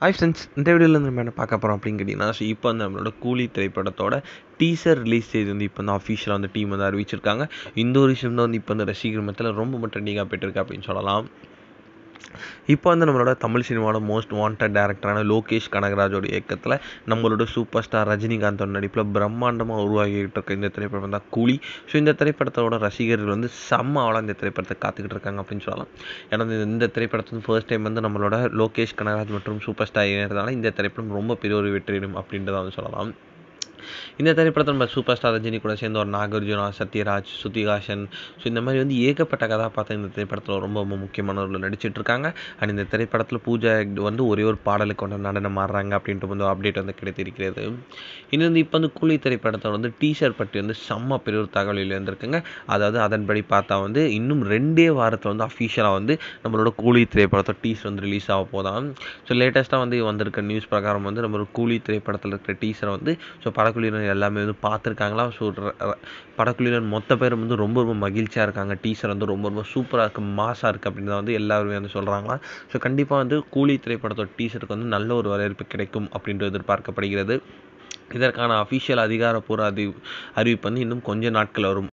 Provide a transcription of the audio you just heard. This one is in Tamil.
ஹாய் ஃப்ரெண்ட்ஸ், இந்த வீடியோவில் நம்ம என்ன பார்க்க போகிறோம் அப்படின்னு கேட்டிங்கன்னா, இப்போ வந்து நம்மளோட கூலி திரைப்படத்தோட டீசர் ரிலீஸ் செய்து வந்து இப்போ வந்து அஃபிஷியலாக வந்து டீம் வந்து அறிவிச்சிருக்காங்க. இந்த ஒரு விஷயம் தான் வந்து இப்போ வந்து ரசிகர் மத்தியில் ரொம்ப ட்ரெண்டிங்காக போயிட்டுருக்கு அப்படின்னு சொல்லலாம். இப்போ வந்து நம்மளோட தமிழ் சினிமாவோட மோஸ்ட் வாண்டட் டேரக்டரான லோகேஷ் கனகராஜோட இயக்கத்தில் நம்மளோட சூப்பர் ஸ்டார் ரஜினிகாந்தோட நடிப்பில் பிரம்மாண்டமாக உருவாகிட்டு இருக்க இந்த திரைப்படம் தான் கூலி. ஸோ இந்த திரைப்படத்தோட ரசிகர்கள் வந்து செம்ம ஆளாக இந்த திரைப்படத்தை காத்துக்கிட்டு இருக்காங்க அப்படின்னு சொல்லலாம். ஏன்னா இந்த திரைப்படத்தை வந்து ஃபர்ஸ்ட் டைம் வந்து நம்மளோட லோகேஷ் கனகராஜ் மற்றும் சூப்பர் ஸ்டார் இணையறதால இந்த திரைப்படம் ரொம்ப பெரிய ஒரு வெற்றிடும் அப்படின்றத வந்து சொல்லலாம். இந்த திரைப்படத்தில் நம்ம சூப்பர் ஸ்டார் ரஜினி கூட சேர்ந்து ஒரு நாகார்ஜுனா, சத்யராஜ், ஸ்ருதிஹாசன், ஸோ இந்த மாதிரி வந்து ஏகப்பட்ட கதாபாத்திரம் இந்த திரைப்படத்தில் ரொம்ப ரொம்ப முக்கியமானவர்கள் நடிச்சிட்டு இருக்காங்க. அண்ட் இந்த திரைப்படத்தில் பூஜா வந்து ஒரே ஒரு பாடலுக்கு வந்து நடனம் ஆடுறாங்க அப்படின்ட்டு வந்து அப்டேட் வந்து கிடைத்திருக்கிறது. இன்னும் வந்து இப்போ வந்து கூலி திரைப்படத்தை வந்து டீசர் பற்றி வந்து செம்ம பெரிய ஒரு தகவல் இருந்திருக்குங்க. அதாவது அதன்படி பார்த்தா வந்து இன்னும் 2 வாரத்தில் வந்து அஃபிஷியலாக வந்து நம்மளோட கூலி திரைப்படத்தோட டீசர் வந்து ரிலீஸ் ஆக போதான். ஸோ லேட்டஸ்ட்டாக வந்து வந்திருக்க நியூஸ் பிரகாரம் வந்து நம்மளோட கூலி திரைப்படத்தில் இருக்கிற டீசரை வந்து ஸோ படக்குழுவினர் எல்லாமே வந்து பார்த்துருக்காங்களா. ஸோ படக்குழுவினர் மொத்த பேரும் வந்து ரொம்ப ரொம்ப மகிழ்ச்சியாக இருக்காங்க. டீசர் வந்து ரொம்ப ரொம்ப சூப்பராக இருக்குது, மாசாக இருக்குது அப்படின்னு தான் வந்து எல்லாருமே வந்து சொல்கிறாங்களா. ஸோ கண்டிப்பாக வந்து கூலி திரைப்படத்தோட டீசருக்கு வந்து நல்ல ஒரு வரவேற்பு கிடைக்கும் அப்படின்றது எதிர்பார்க்கப்படுகிறது. இதற்கான அஃபிஷியல் அதிகாரப்பூர்வ அறிவிப்பு வந்து இன்னும் கொஞ்சம் நாட்கள் வரும்